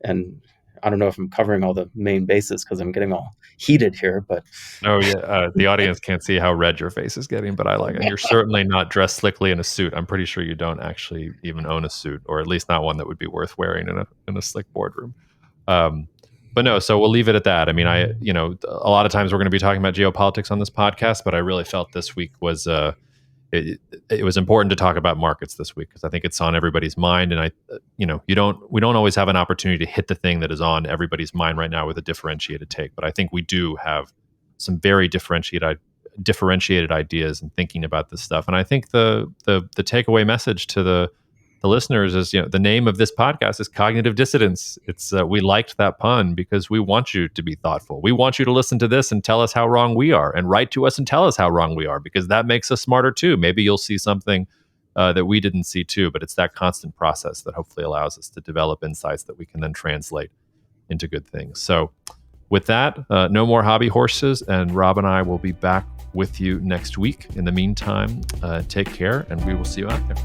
And I don't know if I'm covering all the main bases because I'm getting all heated here, but oh yeah, the audience can't see how red your face is getting, but I like it. You're certainly not dressed slickly in a suit. I'm pretty sure you don't actually even own a suit, or at least not one that would be worth wearing in a slick boardroom. But no, so we'll leave it at that. I mean, a lot of times we're going to be talking about geopolitics on this podcast, but I really felt this week was it was important to talk about markets this week because I think it's on everybody's mind, and we don't always have an opportunity to hit the thing that is on everybody's mind right now with a differentiated take. But I think we do have some very differentiated ideas and thinking about this stuff. And I think the takeaway message to the listeners is, the name of this podcast is Cognitive Dissidents. It's we liked that pun because we want you to be thoughtful. We want you to listen to this and tell us how wrong we are, and write to us and tell us how wrong we are, because that makes us smarter too. Maybe you'll see something that we didn't see too, but it's that constant process that hopefully allows us to develop insights that we can then translate into good things. So with that, no more hobby horses, and Rob and I will be back with you next week. In the meantime, take care, and we will see you out there.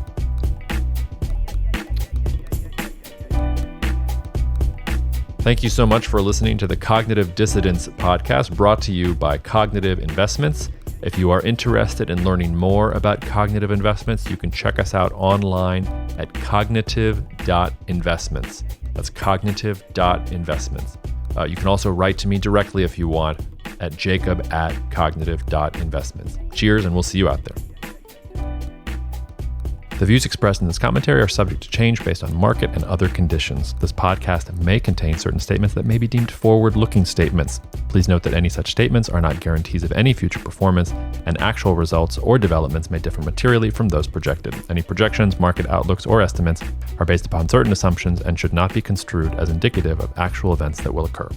Thank you so much for listening to the Cognitive Dissidents podcast, brought to you by Cognitive Investments. If you are interested in learning more about cognitive investments, you can check us out online at cognitive.investments. That's cognitive.investments. You can also write to me directly if you want at jacob@cognitive.investments. Cheers, and we'll see you out there. The views expressed in this commentary are subject to change based on market and other conditions. This podcast may contain certain statements that may be deemed forward-looking statements. Please note that any such statements are not guarantees of any future performance, and actual results or developments may differ materially from those projected. Any projections, market outlooks, or estimates are based upon certain assumptions and should not be construed as indicative of actual events that will occur.